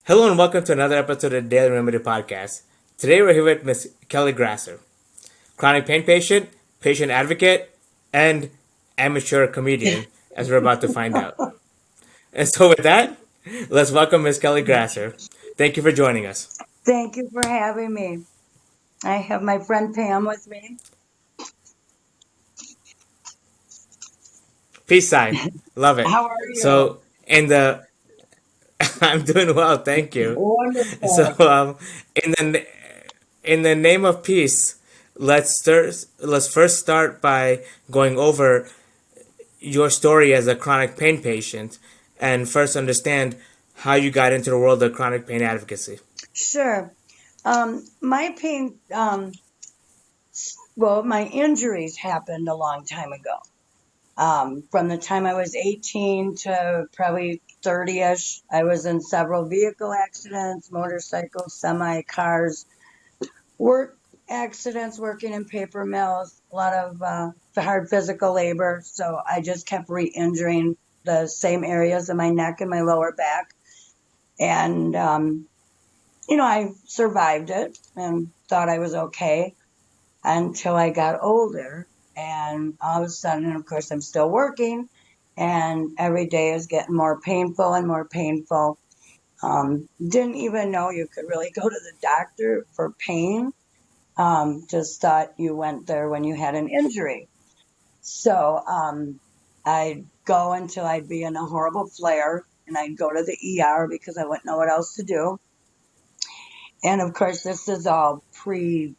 Hello and welcome to another episode of the Daily Remedy Podcast. Today we're here with Miss Kellie Gasser, chronic pain patient, patient advocate, and amateur comedian, as we're about to find out. And so with that, let's welcome Miss Kellie Gasser. Thank you for joining us. Thank you for having me. I have my friend Pam with me. Peace sign. Love it. How are you? So in the I'm doing well, thank you. So Wonderful. in the name of peace, let's first start by going over your story as a chronic pain patient and first understand how you got into the world of chronic pain advocacy. Sure. My pain, well, my injuries happened a long time ago. From the time I was 18 to probably 30-ish, I was in several vehicle accidents, motorcycles, semi, cars, work accidents, working in paper mills, a lot of hard physical labor. So I just kept re-injuring the same areas of my neck and my lower back. And, I survived it and thought I was okay until I got older. And all of a sudden, of course, I'm still working, and every day is getting more painful and more painful. Didn't even know you could really go to the doctor for pain. Just thought you went there when you had an injury. So I'd go until I'd be in a horrible flare, and I'd go to the ER because I wouldn't know what else to do. And of course, this is all pre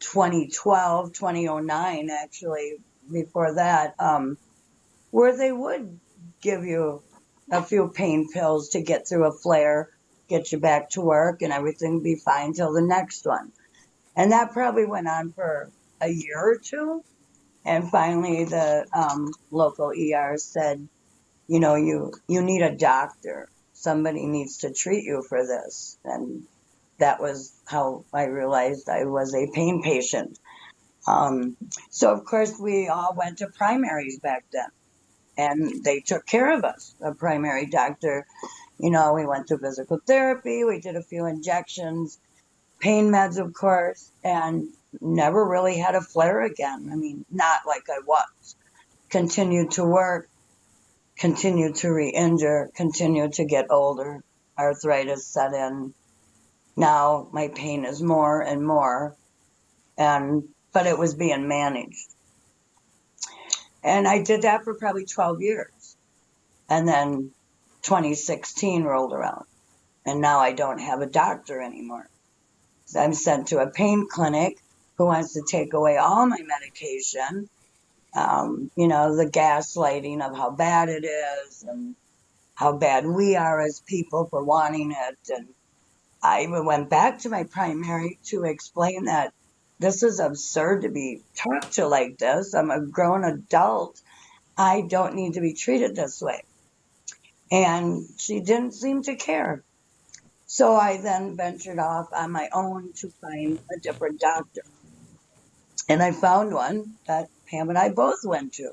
2012, 2009, actually, before that, where they would give you a few pain pills to get through a flare, get you back to work, and everything would be fine till the next one. And that probably went on for a year or two. And finally, the local ER said, you need a doctor. Somebody needs to treat you for this. And that was how I realized I was a pain patient. Um, so, of course, we all went to primaries back then, and they took care of us. A primary doctor, we went through physical therapy, we did a few injections, pain meds, of course, and never really had a flare again. I mean, not like I was. Continued to work, continued to re injure, continued to get older. Arthritis set in. Now my pain is more and more, but it was being managed. And I did that for probably 12 years. And then 2016 rolled around, and now I don't have a doctor anymore. I'm sent to a pain clinic who wants to take away all my medication. The gaslighting of how bad it is and how bad we are as people for wanting it. And I even went back to my primary to explain that this is absurd to be talked to like this. I'm a grown adult. I don't need to be treated this way. And she didn't seem to care. So I then ventured off on my own to find a different doctor. And I found one that Pam and I both went to.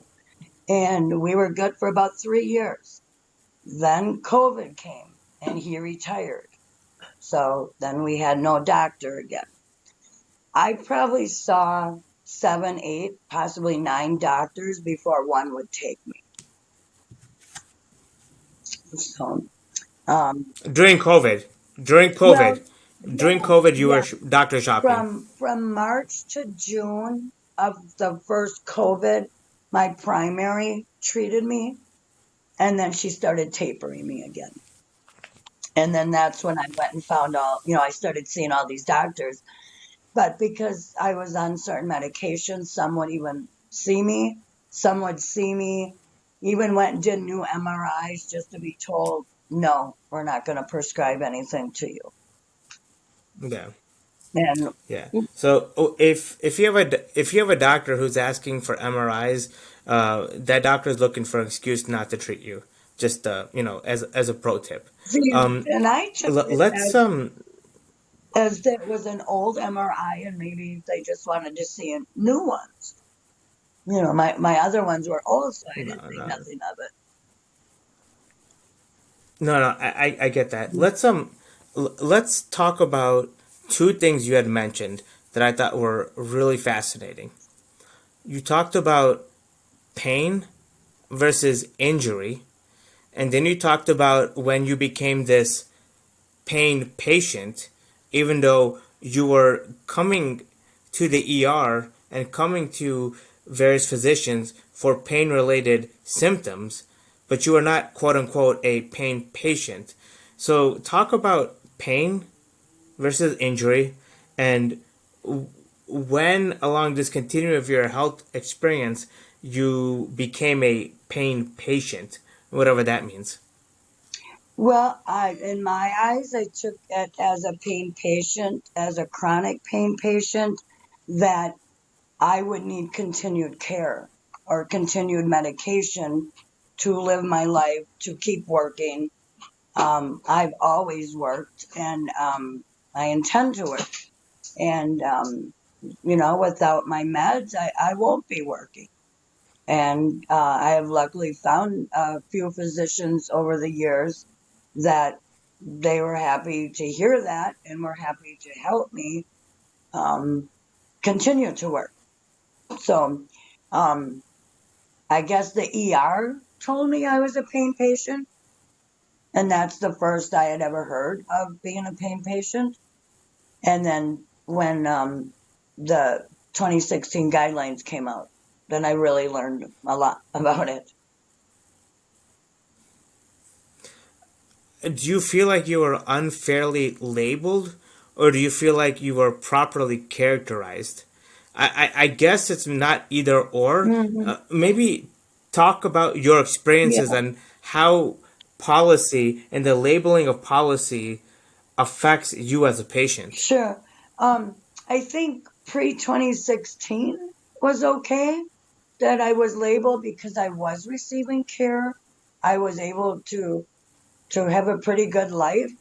And we were good for about 3 years. Then COVID came and he retired. So then we had no doctor again. I probably saw 7, 8, possibly 9 doctors before one would take me. So, um, During COVID, during well, COVID, during yeah, COVID, you were yeah. doctor shopping. From March to June of the first COVID, my primary treated me, and then she started tapering me again. And then that's when I went and found I started seeing all these doctors. But because I was on certain medications, some would even see me, some would see me, even went and did new MRIs just to be told, no, we're not going to prescribe anything to you. Yeah, And yeah. So if you have a doctor who's asking for MRIs, that doctor is looking for an excuse not to treat you. Just as a pro tip. see, Um, and I took it let's as it was an old MRI, and maybe they just wanted to see new ones. My other ones were old, so I no, didn't think no, nothing of it. no, no. I get that. Let's talk about two things you had mentioned that I thought were really fascinating. You talked about pain versus injury, and then you talked about when you became this pain patient, even though you were coming to the ER and coming to various physicians for pain related symptoms, but you are not quote unquote a pain patient. So, talk about pain versus injury and when along this continuum of your health experience you became a pain patient, whatever that means. Well, in my eyes, I took it as a pain patient, as a chronic pain patient, that I would need continued care or continued medication to live my life, to keep working. I've always worked and I intend to work. And, without my meds, I won't be working. And I have luckily found a few physicians over the years that they were happy to hear that and were happy to help me um, continue to work. So um, I guess the ER told me I was a pain patient, and that's the first I had ever heard of being a pain patient. And then when the 2016 guidelines came out, then I really learned a lot about it. Do you feel like you were unfairly labeled, or do you feel like you were properly characterized? I guess it's not either or. Hmm. Maybe talk about your experiences Yeah, and how policy and the labeling of policy affects you as a patient. sure. I think pre 2016 was okay that I was labeled because I was receiving care. I was able to have a pretty good life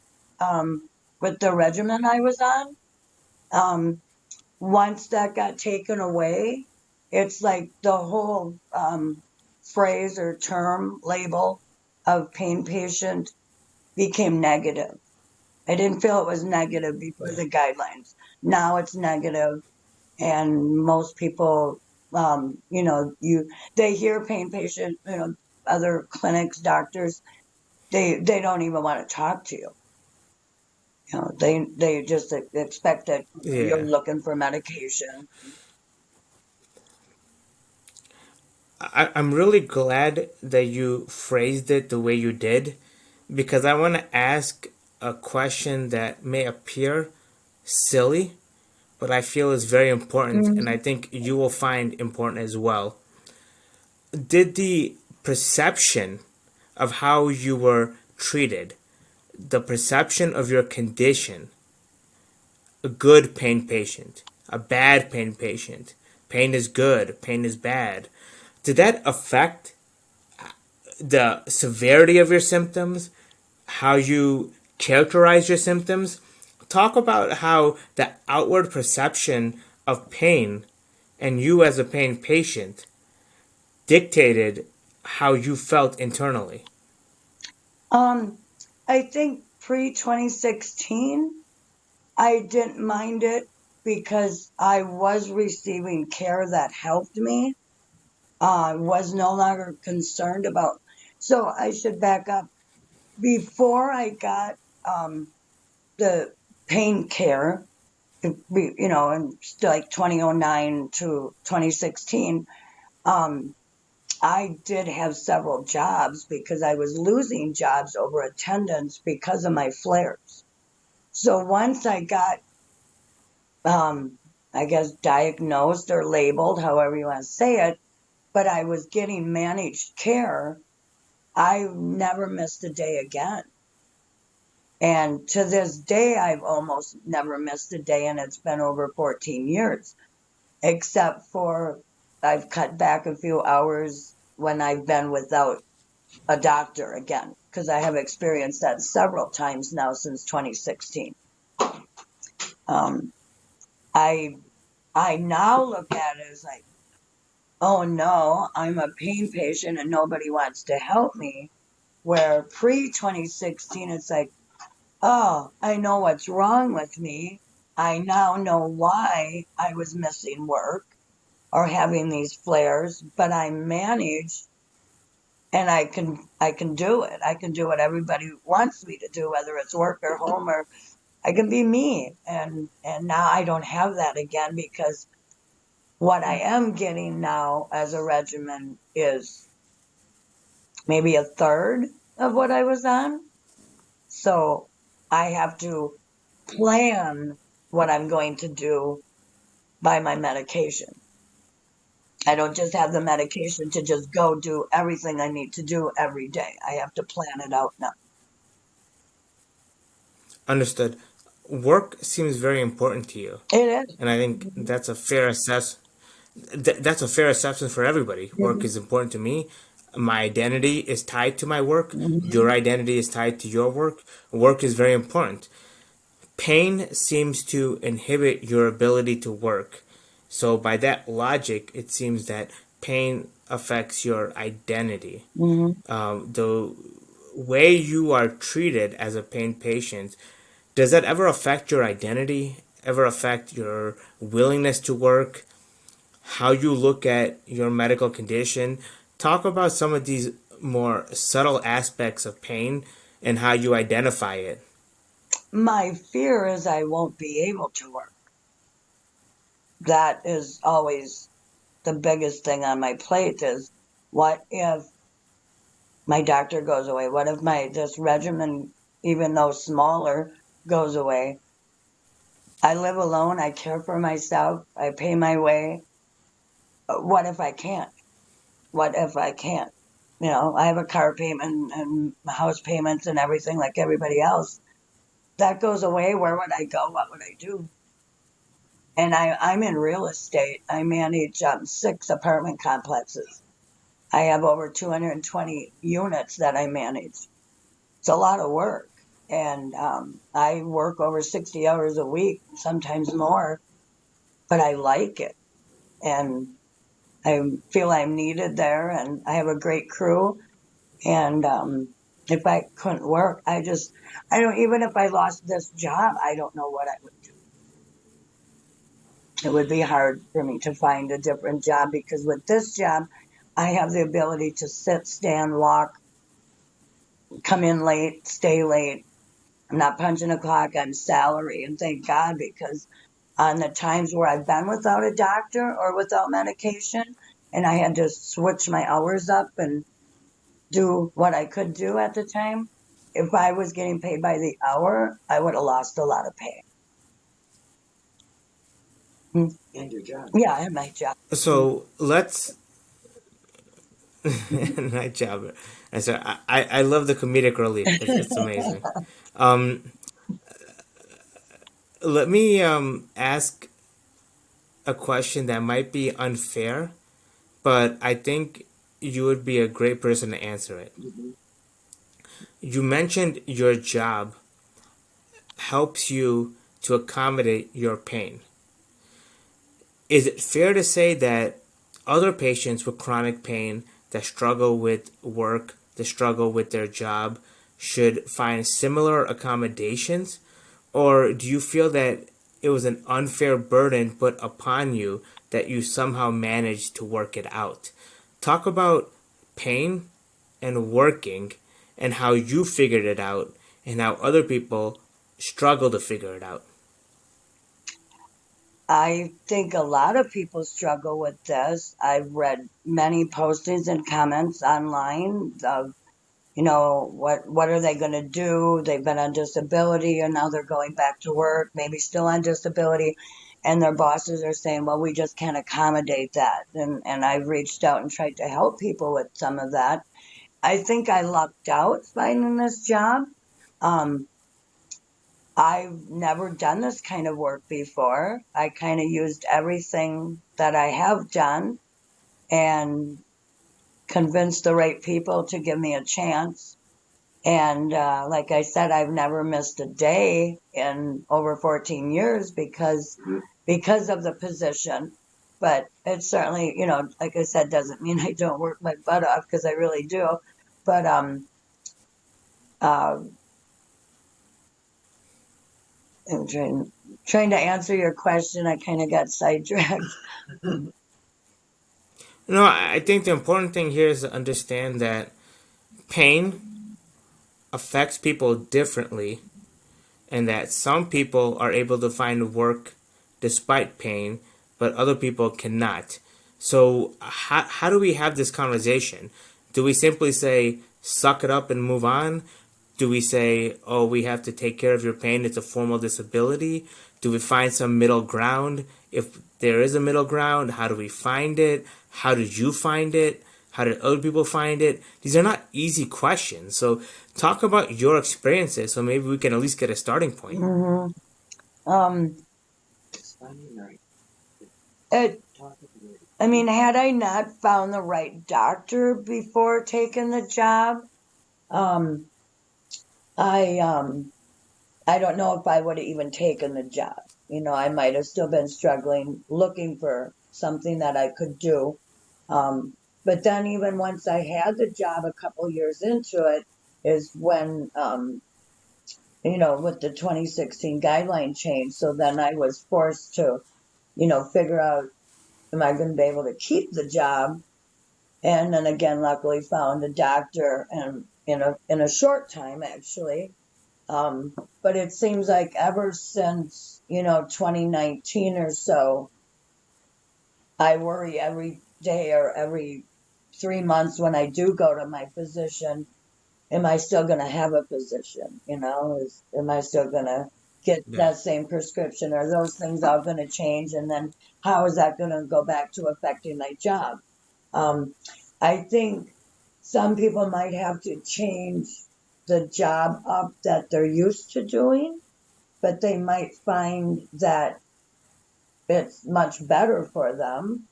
with the regimen I was on. Um, Once that got taken away, it's like the whole phrase or term label of pain patient became negative. I didn't feel it was negative before Yeah. the guidelines. Now it's negative, and most people, they hear pain patient, other clinics, doctors, they don't even want to talk to you. They just expect that you're Yeah. looking for medication. I'm really glad that you phrased it the way you did because I want to ask a question that may appear silly, but I feel is very important, and I Mhm. think you will find important as well. Did the perception of how you were treated, the perception of your condition, a good pain patient, a bad pain patient, pain is good, pain is bad, did that affect the severity of your symptoms, how you characterize your symptoms? Talk about how the outward perception of pain and you as a pain patient dictated how you felt internally. Um, I think pre 2016, I didn't mind it because I was receiving care that helped me. I was no longer concerned about. So I should back up. Before I got the pain care, in like 2009 to 2016, um, I did have several jobs because I was losing jobs over attendance because of my flares. So once I got, I guess, diagnosed or labeled, however you want to say it, but I was getting managed care, I never missed a day again. And to this day, I've almost never missed a day, and it's been over 14 years, except for I've cut back a few hours when I've been without a doctor again, because I have experienced that several times now since 2016. Um, I I now look at it as like, oh no, I'm a pain patient and nobody wants to help me. Where pre 2016, it's like, Oh, I know what's wrong with me. I now know why I was missing work or having these flares, but I manage and I can do it. I can do what everybody wants me to do, whether it's work or home, or I can be me. And now I don't have that again because what I am getting now as a regimen is maybe a third of what I was on. So I have to plan what I'm going to do by my medication. I don't just have the medication to just go do everything I need to do every day. I have to plan it out now. Understood. Work seems very important to you, It is. and I think Mhm. that's a fair that's a fair assessment for everybody. Work Mhm. is important to me. My identity is tied to my work. Your Mhm. identity is tied to your work. Work is very important. Pain seems to inhibit your ability to work. So, by that logic, it seems that pain affects your identity. Mhm. The way you are treated as a pain patient, does that ever affect your identity? Ever affect your willingness to work? How you look at your medical condition? Talk about some of these more subtle aspects of pain and how you identify it. My fear is I won't be able to work. That is always the biggest thing on my plate is what if my doctor goes away? What if my this regimen, even though smaller, goes away? I live alone. I care for myself. I pay my way. What if I can't? What if I can't? You know, I have a car payment and house payments and everything like everybody else. That goes away. Where would I go? What would I do? And I'm in real estate. I manage 6 apartment complexes. I have over 220 units that I manage. It's a lot of work. And I work over 60 hours a week, sometimes more, but I like it. And I feel I'm needed there, and I have a great crew. And if I couldn't work, I don't, even if I lost this job, I don't know what I would do. It would be hard for me to find a different job because with this job, I have the ability to sit, stand, walk, come in late, stay late. I'm not punching a clock. I'm salary. And thank God because on the times where I've been without a doctor or without medication and I had to switch my hours up and do what I could do at the time, if I was getting paid by the hour, I would have lost a lot of pay. Mm. And your job. Yeah, and my job. Mm. So let's night job. And so I love the comedic relief. It's amazing. Um, Let me ask a question that might be unfair, but I think you would be a great person to answer it. Mhm. You mentioned your job helps you to accommodate your pain. Is it fair to say that other patients with chronic pain that struggle with work, that struggle with their job, should find similar accommodations? Or do you feel that it was an unfair burden put upon you that you somehow managed to work it out? Talk about pain and working and how you figured it out and how other people struggle to figure it out. I think a lot of people struggle with this. I've read many postings and comments online of, what are they going to do? They've been on disability and now they're going back to work, maybe still on disability, and their bosses are saying, "Well, we just can't accommodate that." And I've reached out and tried to help people with some of that. I think I lucked out finding this job. Um, I've never done this kind of work before. I kind of used everything that I have done and convinced the right people to give me a chance. And like I said, I've never missed a day in over 14 years because of the position. But it certainly, like I said, doesn't mean I don't work my butt off because I really do. But uh, I'm trying to answer your question. I kind of got sidetracked. No, I think the important thing here is to understand that pain affects people differently, and that some people are able to find work despite pain, but other people cannot. So, how do we have this conversation? Do we simply say, suck it up and move on? Do we say, oh, we have to take care of your pain, it's a formal disability? Do we find some middle ground? If there is a middle ground, how do we find it? How did you find it? How did other people find it? These are not easy questions. So, talk about your experiences so maybe we can at least get a starting point. Hmm. Um, it, I mean, had I not found the right doctor before taking the job, um, I I don't know if I would have even taken the job. I might have still been struggling, looking for something that I could do. Um, but then even once I had the job a couple years into it is when, with the 2016 guideline change. So then I was forced to, figure out, am I going to be able to keep the job? And then again, luckily found a doctor and in a short time actually. Um, but it seems like ever since, 2019 or so, I worry every day or every 3 months when I do go to my physician, am I still going to have a physician? Am I still going to get Yeah. that same prescription? Are those things all going to change? And then how is that going to go back to affecting my job? Um, I think some people might have to change the job up that they're used to doing, but they might find that it's much better for them.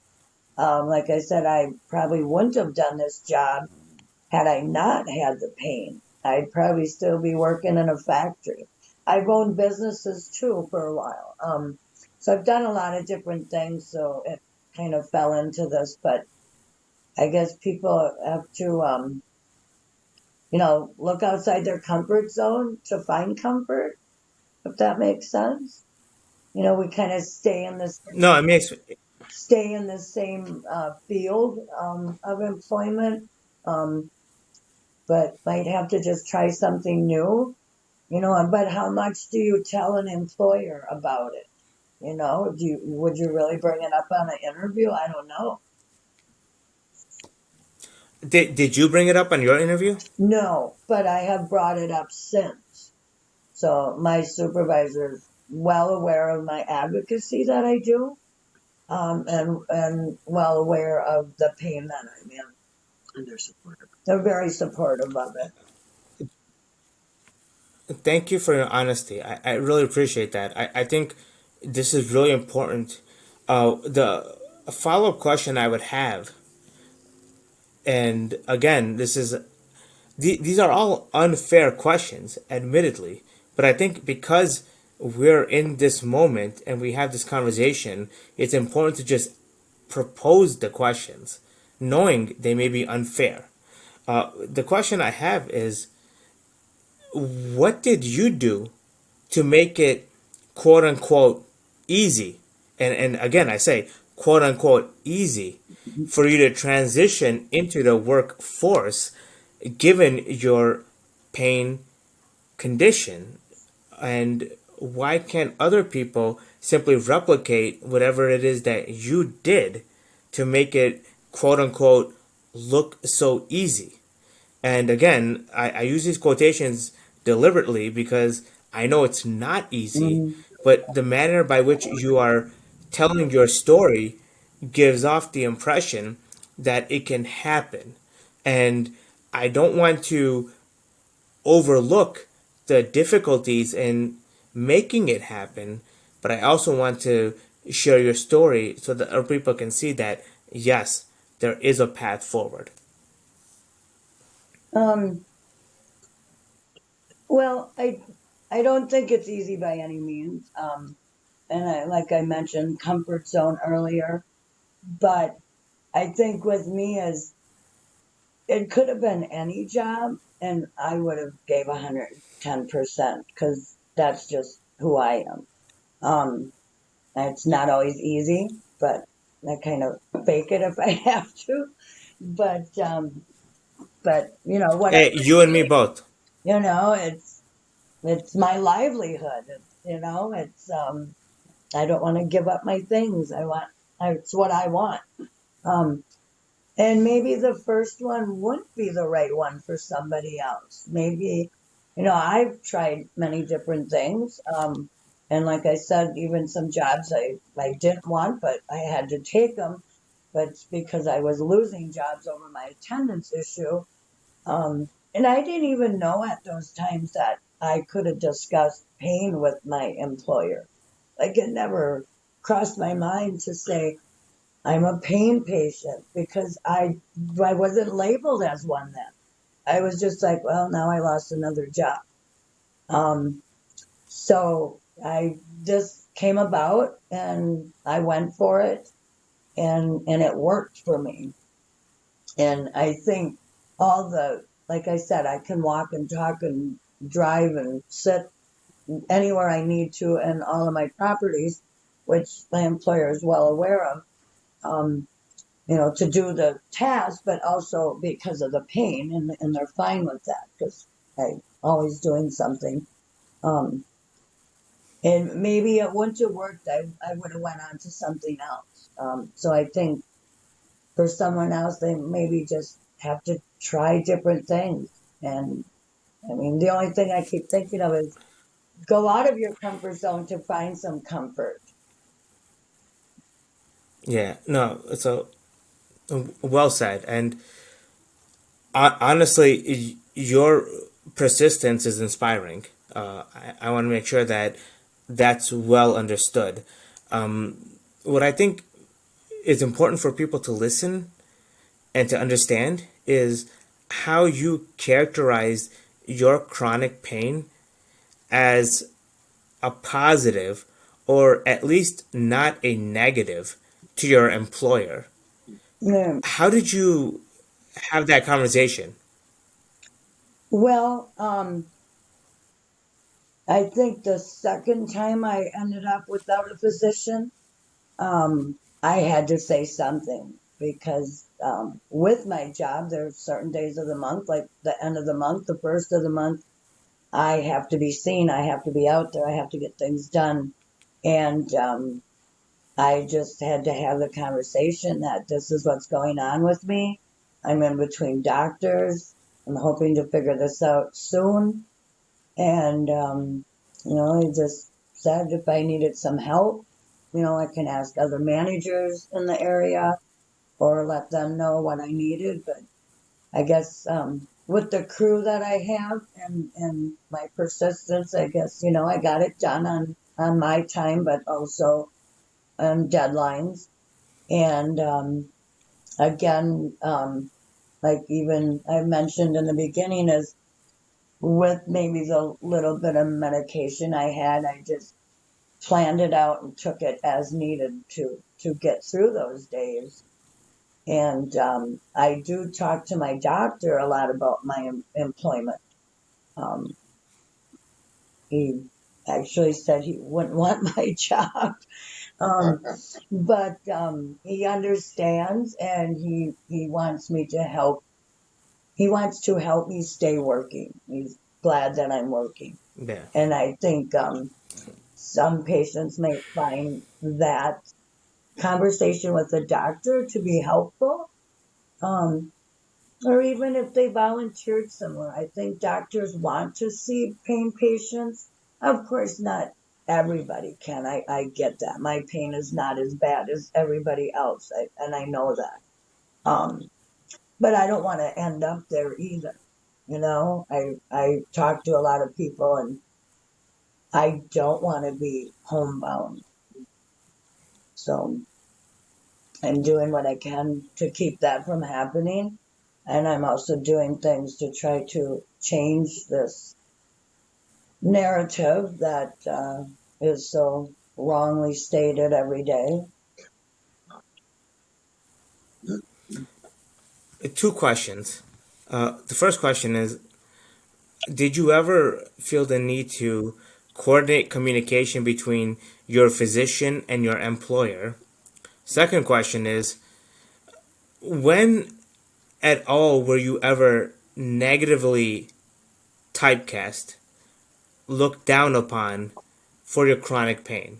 Like I said, I probably wouldn't have done this job had I not had the pain. I'd probably still be working in a factory. I've owned businesses too for a while. So I've done a lot of different things. So it kind of fell into this, but I guess people have to, look outside their comfort zone to find comfort, if that makes sense. We kind of No, it makes stay in the same field of employment, um, but might have to just try something new. But how much do you tell an employer about it? Would you really bring it up on an interview? I don't know. did you bring it up on your interview? No, but I have brought it up since. So my supervisor is well aware of my advocacy that I do, and well aware of the pain that I'm in. And they're supportive. They're very supportive of it. Thank you for your honesty. I really appreciate that. I think this is really important. The follow up question I would have, and again, these are all unfair questions, admittedly, but I think because we're in this moment and we have this conversation, it's important to just propose the questions, knowing they may be unfair. The question I have is, what did you do to make it quote unquote easy? And again, I say quote unquote easy for you to transition into the workforce given your pain condition. And why can't other people simply replicate whatever it is that you did to make it quote unquote look so easy? And again, I use these quotations deliberately because I know it's not easy, Mhm. but the manner by which you are telling your story gives off the impression that it can happen. And I don't want to overlook the difficulties in making it happen, but I also want to share your story so that other people can see that, yes, there is a path forward. Um, well, I don't think it's easy by any means. And like I mentioned, comfort zone earlier, but I think with me is it could have been any job, and I would have gave 110% because that's just who I am. Um, it's not always easy, but I kind of fake it if I have to. But you know what I Hey, you and me really, both. you know, it's my livelihood. You know, it's I don't want to give up my things. It's what I want. Um, and maybe the first one wouldn't be the right one for somebody else. Maybe, you know, I've tried many different things. And like I said, even some jobs I didn't want, but I had to take them. But it's because I was losing jobs over my attendance issue. And I didn't even know at those times that I could have discussed pain with my employer. Like it never crossed my mind to say, I'm a pain patient because I wasn't labeled as one then. I was just like, well, now I lost another job. Um, so I just came about and I went for it and it worked for me. And I think like I said, I can walk and talk and drive and sit anywhere I need to in all of my properties, which my employer is well aware of. Um, you know, to do the task, but also because of the pain, and they're fine with that because I'm always doing something. Um, and maybe it wouldn't have worked. I would have went on to something else. So I think for someone else, they maybe just have to try different things. And I mean, the only thing I keep thinking of is go out of your comfort zone to find some comfort. Yeah, no, so well said. And honestly, your persistence is inspiring. I want to make sure that that's well understood. What I think is important for people to listen and to understand is how you characterize your chronic pain as a positive or at least not a negative to your employer. Yeah. How did you have that conversation? Well, I think the second time I ended up without a physician, I had to say something because with my job, there's certain days of the month, like the end of the month, the first of the month, I have to be seen, I have to be out there, I have to get things done. And I just had to have the conversation that this is what's going on with me. I'm in between doctors. I'm hoping to figure this out soon. And, you know, I just said if I needed some help, you know, I can ask other managers in the area or let them know what I needed. But I guess with the crew that I have and my persistence, I guess, you know, I got it done on my time, but also on deadlines. And again, like even I mentioned in the beginning, is with maybe the little bit of medication I had, I just planned it out and took it as needed to get through those days. And I do talk to my doctor a lot about my employment. Um, he actually said he wouldn't want my job, um, but he understands and he wants me to help. He wants to help me stay working. He's glad that I'm working, Yeah. and I think some patients may find that conversation with the doctor to be helpful, um, or even if they volunteered somewhere. I think doctors want to see pain patients. Of course, not everybody can. I get that. My pain is not as bad as everybody else, and I know that. But I don't want to end up there either. You know, I talk to a lot of people, and I don't want to be homebound. So I'm doing what I can to keep that from happening. And I'm also doing things to try to change this narrative that is so wrongly stated every day. Two questions. The first question is, did you ever feel the need to coordinate communication between your physician and your employer. Second question is, when at all were you ever negatively typecast, looked down upon for your chronic pain?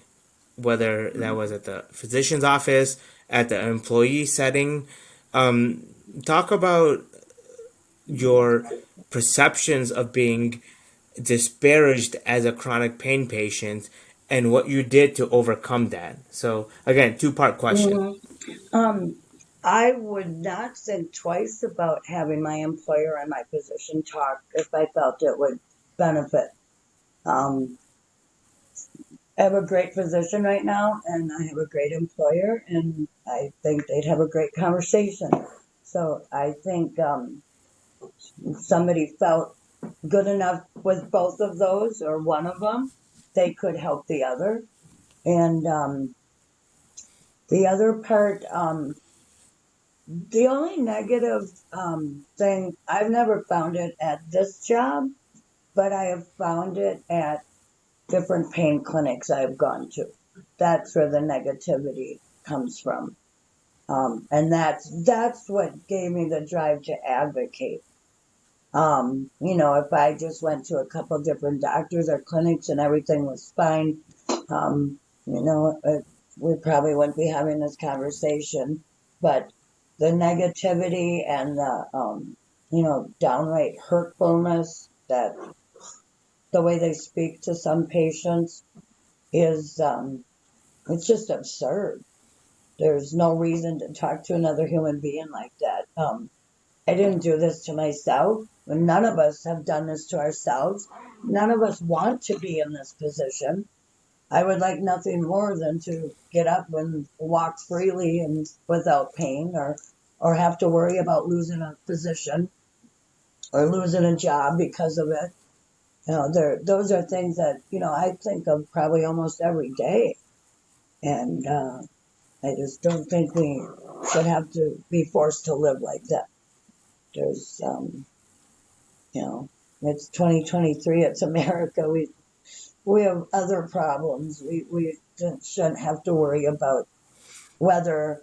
Whether that was at the physician's office, at the employee setting. Talk about your perceptions of being disparaged as a chronic pain patient and what you did to overcome that. So, again, two-part question. Mhm. Um, I would not think twice about having my employer and my physician talk if I felt it would benefit. Um, I have a great physician right now, and I have a great employer, and I think they'd have a great conversation. So I think if somebody felt good enough with both of those or one of them, they could help the other. And the other part, the only negative thing, I've never found it at this job, but I have found it at different pain clinics I've gone to. That's where the negativity comes from. And that's what gave me the drive to advocate. If I just went to a couple different doctors or clinics and everything was fine, um, we probably wouldn't be having this conversation. But the negativity and the downright hurtfulness that the way they speak to some patients is, it's just absurd. There's no reason to talk to another human being like that. I didn't do this to myself. None of us have done this to ourselves. None of us want to be in this position. I would like nothing more than to get up and walk freely and without pain or have to worry about losing a position or losing a job because of it. Those are things that, I think of probably almost every day. And I just don't think we should have to be forced to live like that. There's, you know, it's 2023. It's America. We have other problems. We shouldn't have to worry about whether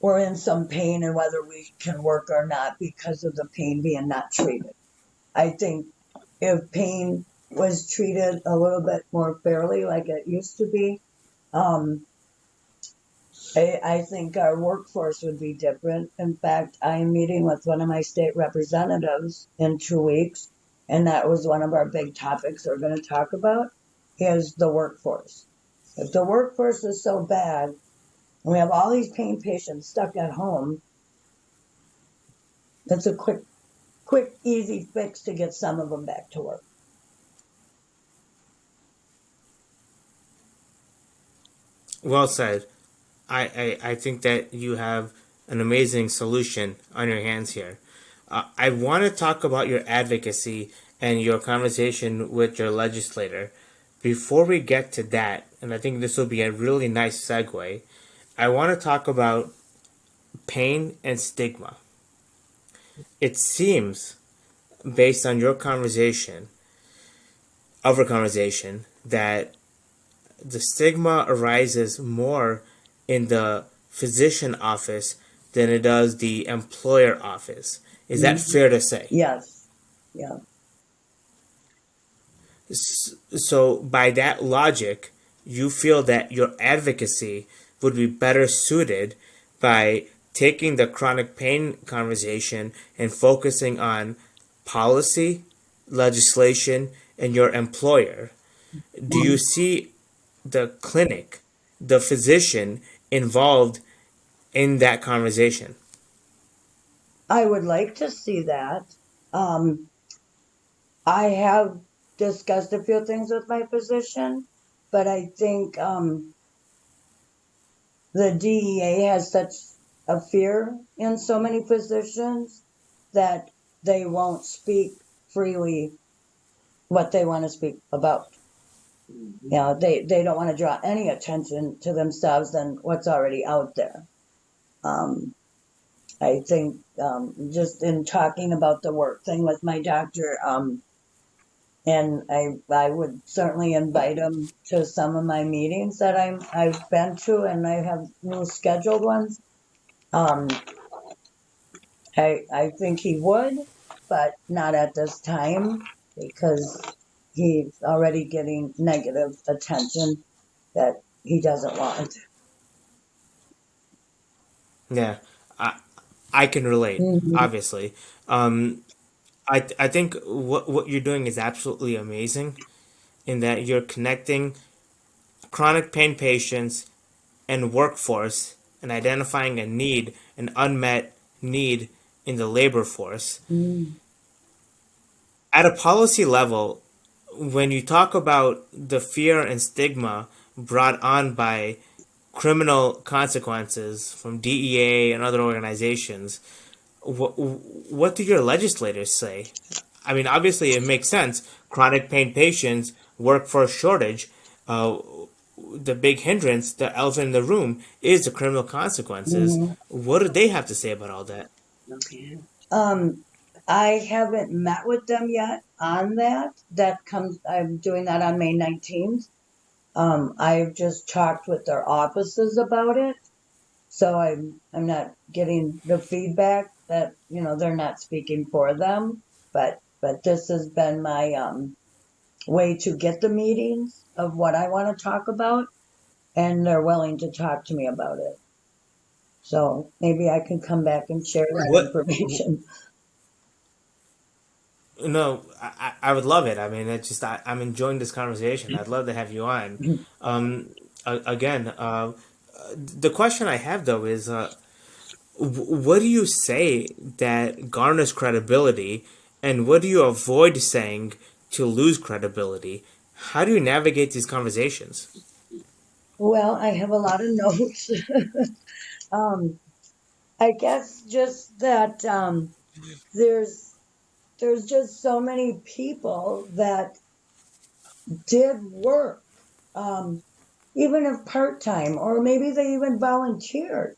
we're in some pain and whether we can work or not because of the pain being not treated. I think if pain was treated a little bit more fairly, like it used to be, um, I think our workforce would be different. In fact, I am meeting with one of my state representatives in 2 weeks, and that was one of our big topics we're going to talk about is the workforce. If the workforce is so bad, and we have all these pain patients stuck at home, that's a quick, easy fix to get some of them back to work. Well said. I think that you have an amazing solution on your hands here. I want to talk about your advocacy and your conversation with your legislator. Before we get to that, and I think this will be a really nice segue, I want to talk about pain and stigma. It seems, based on your conversation, our conversation, that the stigma arises more in the physician office than it does the employer office. Is that Mm-hmm. fair to say? Yes. Yeah. So, by that logic, you feel that your advocacy would be better suited by taking the chronic pain conversation and focusing on policy, legislation, and your employer. Do you see the clinic, the physician involved in that conversation? I would like to see that. Um, I have discussed a few things with my physician, but I think the DEA has such a fear in so many physicians that they won't speak freely what they want to speak about. They don't want to draw any attention to themselves than what's already out there. Um, I think just in talking about the work thing with my doctor, and I would certainly invite him to some of my meetings that I've been to, and I have new scheduled ones. Um, I think he would, but not at this time because he's already getting negative attention that he doesn't want. Yeah, I I can relate. Hmm. Obviously, I think what you're doing is absolutely amazing in that you're connecting chronic pain patients and workforce and identifying a need, an unmet need in the labor force. Hmm. At a policy level, when you talk about the fear and stigma brought on by criminal consequences from DEA and other organizations, what do your legislators say? I mean, obviously, it makes sense. Chronic pain patients, workforce shortage. Uh, the big hindrance, the elephant in the room, is the criminal consequences. Hmm. What do they have to say about all that? Okay. I haven't met with them yet on that. That comes, I'm doing that on May 19th. I've just talked with their offices about it. So I'm not getting the feedback that, they're not speaking for them, but this has been my way to get the meetings of what I want to talk about, and they're willing to talk to me about it. So maybe I can come back and share that What? information. No, I would love it. I mean, it's just I'm enjoying this conversation. I'd love to have you on. Um, again, the question I have though is, what do you say that garners credibility, and what do you avoid saying to lose credibility? How do you navigate these conversations? Well, I have a lot of notes. um, I guess just that there's there's just so many people that did work, um, even if part time, or maybe they even volunteered,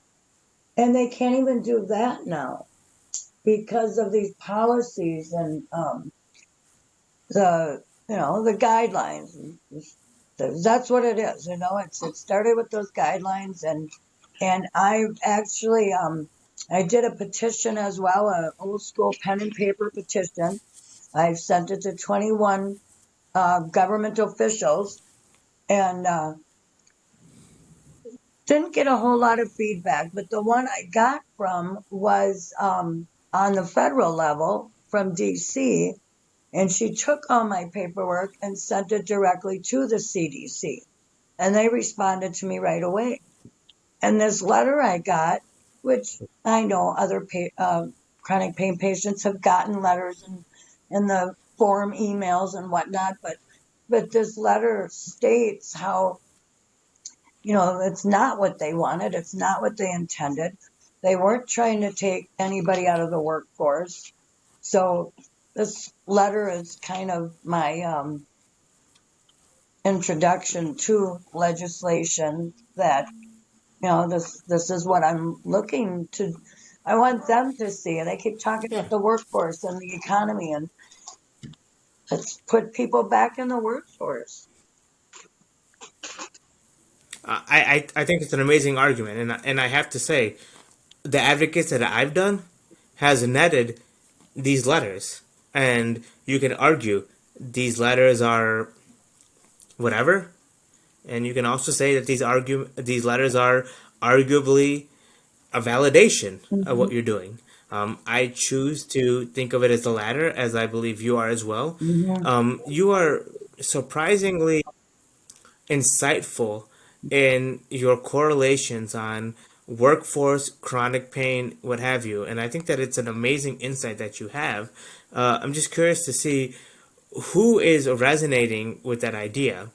and they can't even do that now because of these policies and the the guidelines. That's what it is. It started with those guidelines, and I've actually I did a petition as well, a old school pen and paper petition. I've sent it to 21 government officials, and didn't get a whole lot of feedback. But the one I got from was on the federal level from DC, and she took all my paperwork and sent it directly to the CDC, and they responded to me right away. And this letter I got, which I know other chronic pain patients have gotten letters and in the form emails and whatnot, but this letter states how it's not what they wanted, it's not what they intended. They weren't trying to take anybody out of the workforce. So this letter is kind of my introduction to legislation that this is what I'm looking to. I want them to see it. They keep talking Yeah, about the workforce and the economy, and let's put people back in the workforce. I think it's an amazing argument, and I have to say, the advocates that I've done has netted these letters, and you can argue these letters are whatever, and you can also say that these letters are arguably a validation of Hmm. what you're doing. I choose to think of it as the latter, as I believe you are as well. Hmm. You are surprisingly insightful in your correlations on workforce, chronic pain, what have you. And I think that it's an amazing insight that you have. I'm just curious to see who is resonating with that idea.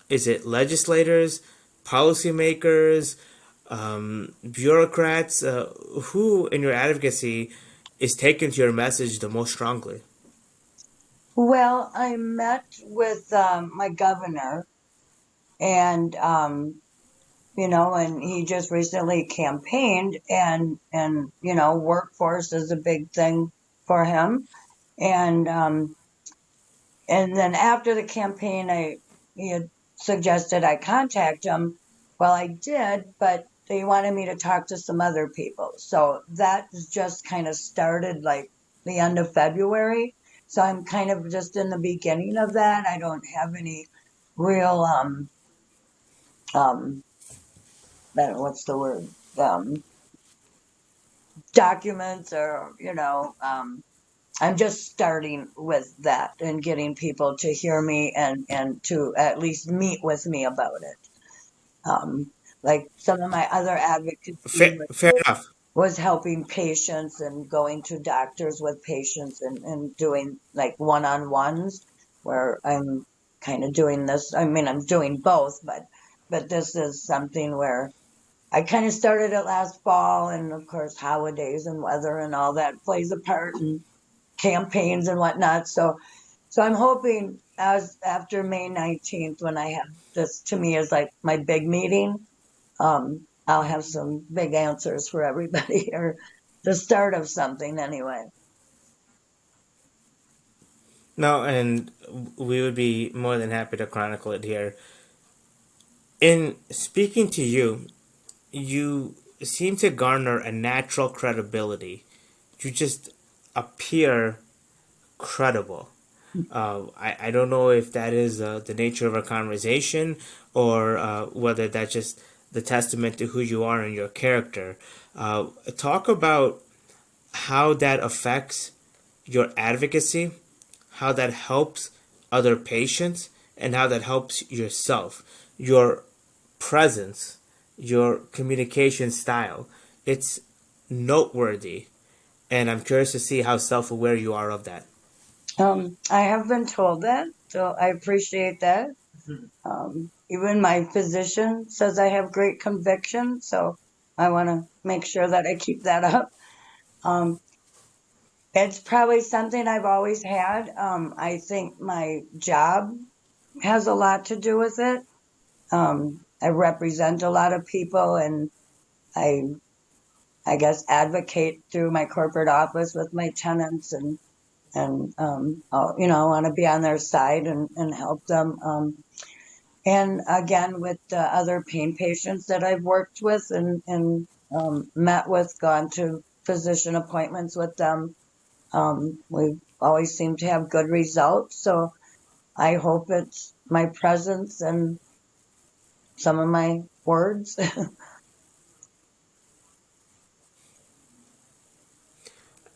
Is it legislators, policymakers, bureaucrats? Who in your advocacy is taken to your message the most strongly? Well, I met with my governor, and and he just recently campaigned, and workforce is a big thing for him, and And then after the campaign, he had suggested I contact him. Well, I did, but they wanted me to talk to some other people. So that just kind of started like the end of February. So I'm kind of just in the beginning of that. I don't have any real um I don't know, what's the word? Documents or I'm just starting with that and getting people to hear me and to at least meet with me about it. Um, like some of my other advocacy Fair enough. was helping patients and going to doctors with patients and doing like one-on-ones where I'm kind of doing this. I mean, I'm doing both, but this is something where I kind of started it last fall, and of course, holidays and weather and all that plays a part, and campaigns and whatnot. So I'm hoping as after May 19th, when I have this, to me is like my big meeting, I'll have some big answers for everybody or the start of something anyway. No, and we would be more than happy to chronicle it here. In speaking to you, you seem to garner a natural credibility. You just appear credible. I don't know if that is the nature of our conversation or whether that's just the testament to who you are and your character. Talk about how that affects your advocacy, how that helps other patients, and how that helps yourself. Your presence, your communication style. It's noteworthy, and I'm curious to see how self aware you are of that. I have been told that, so I appreciate that. Even my physician says I have great conviction, so I want to make sure that I keep that up. Um, it's probably something I've always had. I think my job has a lot to do with it. I represent a lot of people, and I, I guess, advocate through my corporate office with my tenants, I want to be on their side and help them. And again, with the other pain patients that I've worked with and met with, gone to physician appointments with them, we always seem to have good results. So I hope it's my presence and some of my words.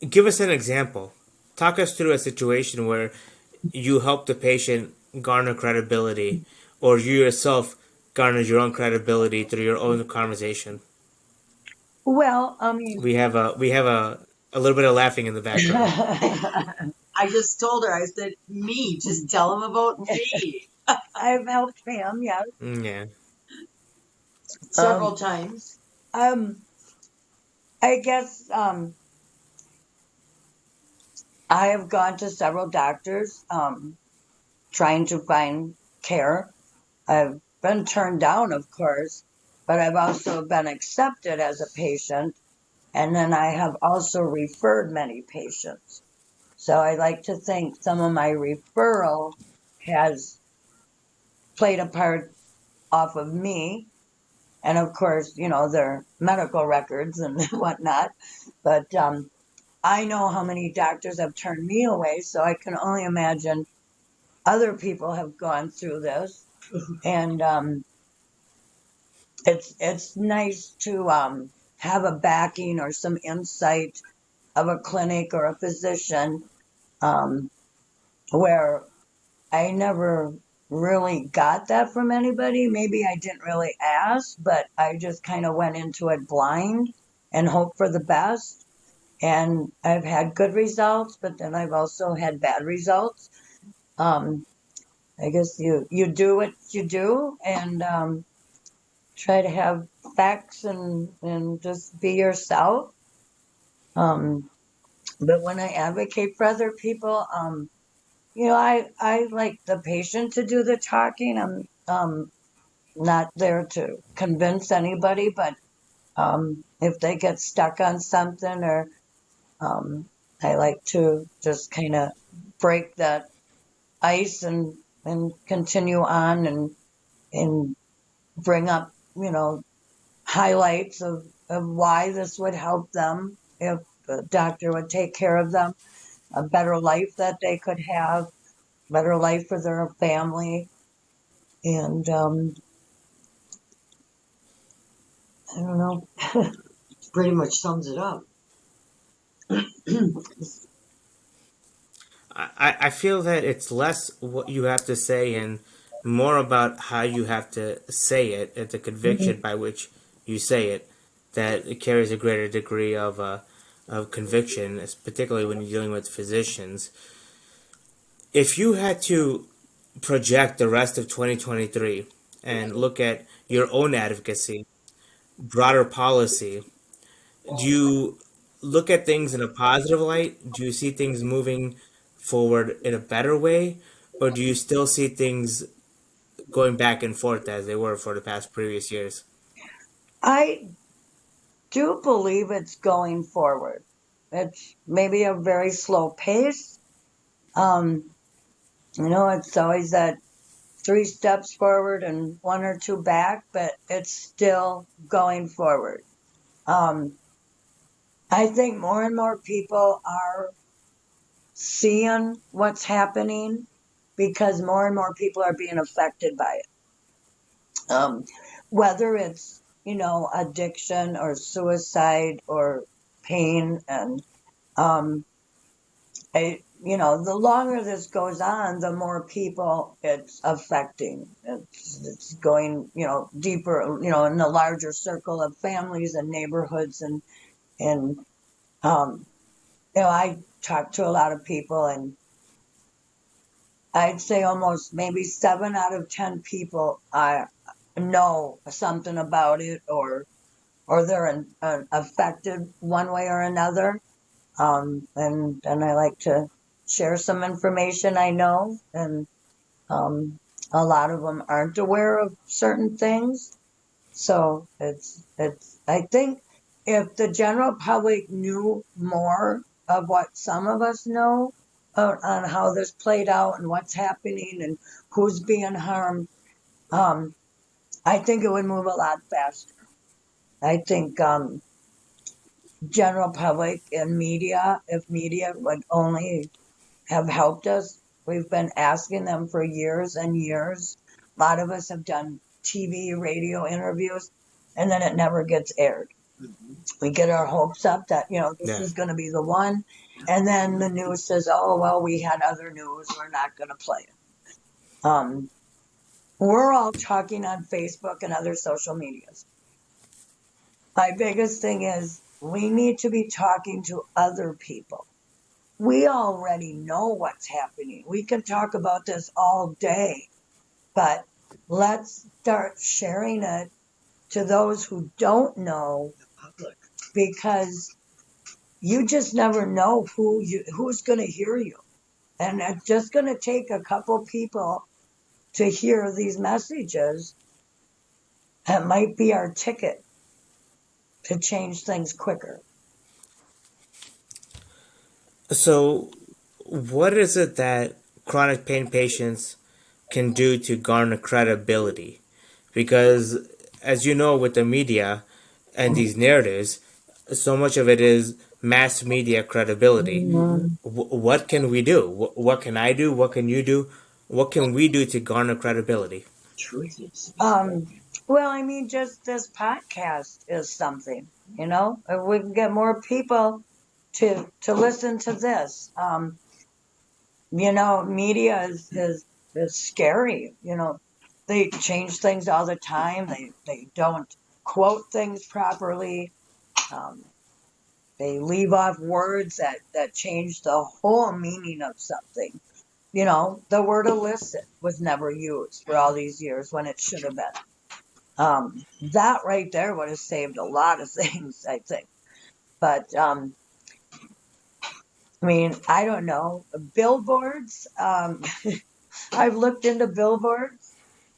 Give us an example. Talk us through a situation where you help the patient garner credibility, or you yourself garnered your own credibility through your own conversation. Well, I mean, We have a little bit of laughing in the background. I just told her, I said, me, just tell them about me I've helped Pam, yes. Yeah. several times. Um, I guess I have gone to several doctors trying to find care. I've been turned down, of course, but I've also been accepted as a patient. And then I have also referred many patients. So I like to think some of my referral has played a part off of me. And of course, their medical records and whatnot. But I know how many doctors have turned me away. So I can only imagine other people have gone through this. And it's nice to have a backing or some insight of a clinic or a physician um, where I never really got that from anybody. Maybe I didn't really ask, but I just kind of went into it blind and hoped for the best. And I've had good results, but then I've also had bad results. Um, I guess you do what you do and try to have facts and just be yourself. Um, but when I advocate for other people, I like the patient to do the talking. I'm not there to convince anybody, but if they get stuck on something or I like to just kind of break that ice and continue on and bring up, highlights of why this would help them if the doctor would take care of them, a better life that they could have, better life for their family. And I don't know. Pretty much sums it up. I feel that it's less what you have to say and more about how you have to say it and the conviction by which you say it that it carries a greater degree of conviction, particularly when you're dealing with physicians. If you had to project the rest of 2023 and look at your own advocacy, broader policy, do you look at things in a positive light? Do you see things moving forward in a better way? Or do you still see things going back and forth as they were for the past previous years? I do believe it's going forward. It's maybe a very slow pace. Um, it's always that 3 steps forward and 1 or 2 back, but it's still going forward. Um, I think more and more people are seeing what's happening because more and more people are being affected by it. Whether it's, addiction or suicide or pain and, um, the longer this goes on, the more people it's affecting. It's going, deeper, in the larger circle of families and neighborhoods and, um, I talk to a lot of people and I'd say almost maybe 7 out of 10 people I know something about it or they're affected one way or another. And I like to share some information I know, and a lot of them aren't aware of certain things. So it's. I think if the general public knew more of what some of us know on how this played out and what's happening and who's being harmed, um, I think it would move a lot faster. I think general public and media, if media would only have helped us. We've been asking them for years and years. A lot of us have done TV, radio interviews, and then it never gets aired. We get our hopes up that, this Yeah. is going to be the one. And then the news says, oh, well, we had other news. We're not going to play it. We're all talking on Facebook and other social medias. My biggest thing is we need to be talking to other people. We already know what's happening. We can talk about this all day, but let's start sharing it to those who don't know, because you just never know who's going to hear you. And it's just going to take a couple people to hear these messages. That might be our ticket to change things quicker. So, what is it that chronic pain patients can do to garner credibility? Because, as you know, with the media and these narratives, so much of it is mass media credibility. Mhm. What can we do? What can I do? What can you do? What can we do to garner credibility? Well, I mean, just this podcast is something, if we can get more people to listen to this. Media is scary. They change things all the time. They don't quote things properly. Um, they leave off words that change the whole meaning of something. The word illicit was never used for all these years when it should have been. That right there would have saved a lot of things, I think. But I mean, I don't know. Billboards. I've looked into billboards.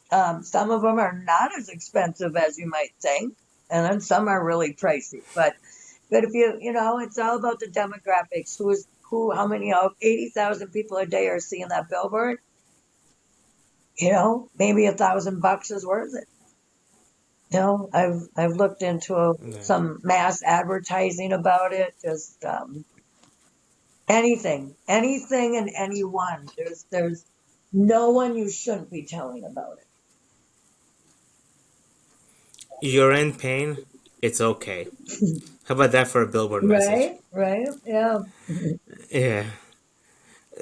Some of them are not as expensive as you might think, and then some are really pricey. But if it's all about the demographics. How many of 80,000 people a day are seeing that billboard? maybe $1,000 is worth it. I've looked into Yeah. some mass advertising about it. Just anything, and anyone. There's no one you shouldn't be telling about it. You're in pain. It's okay. How about that for a billboard message? Right, right, yeah. Yeah.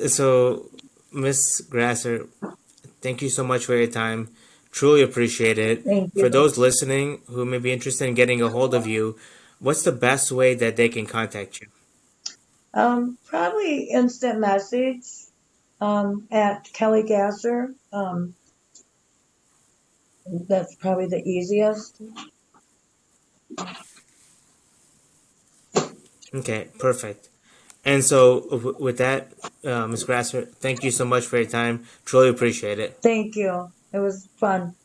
So, Miss Grasser, thank you so much for your time. Truly appreciate it. Thank For you. those listening who may be interested in getting a hold of you, what's the best way that they can contact you? Probably instant message at Kellie Gasser. That's probably the easiest. Okay, perfect. And so, with that, Ms. Grasser, thank you so much for your time. Truly appreciate it. Thank you. It was fun.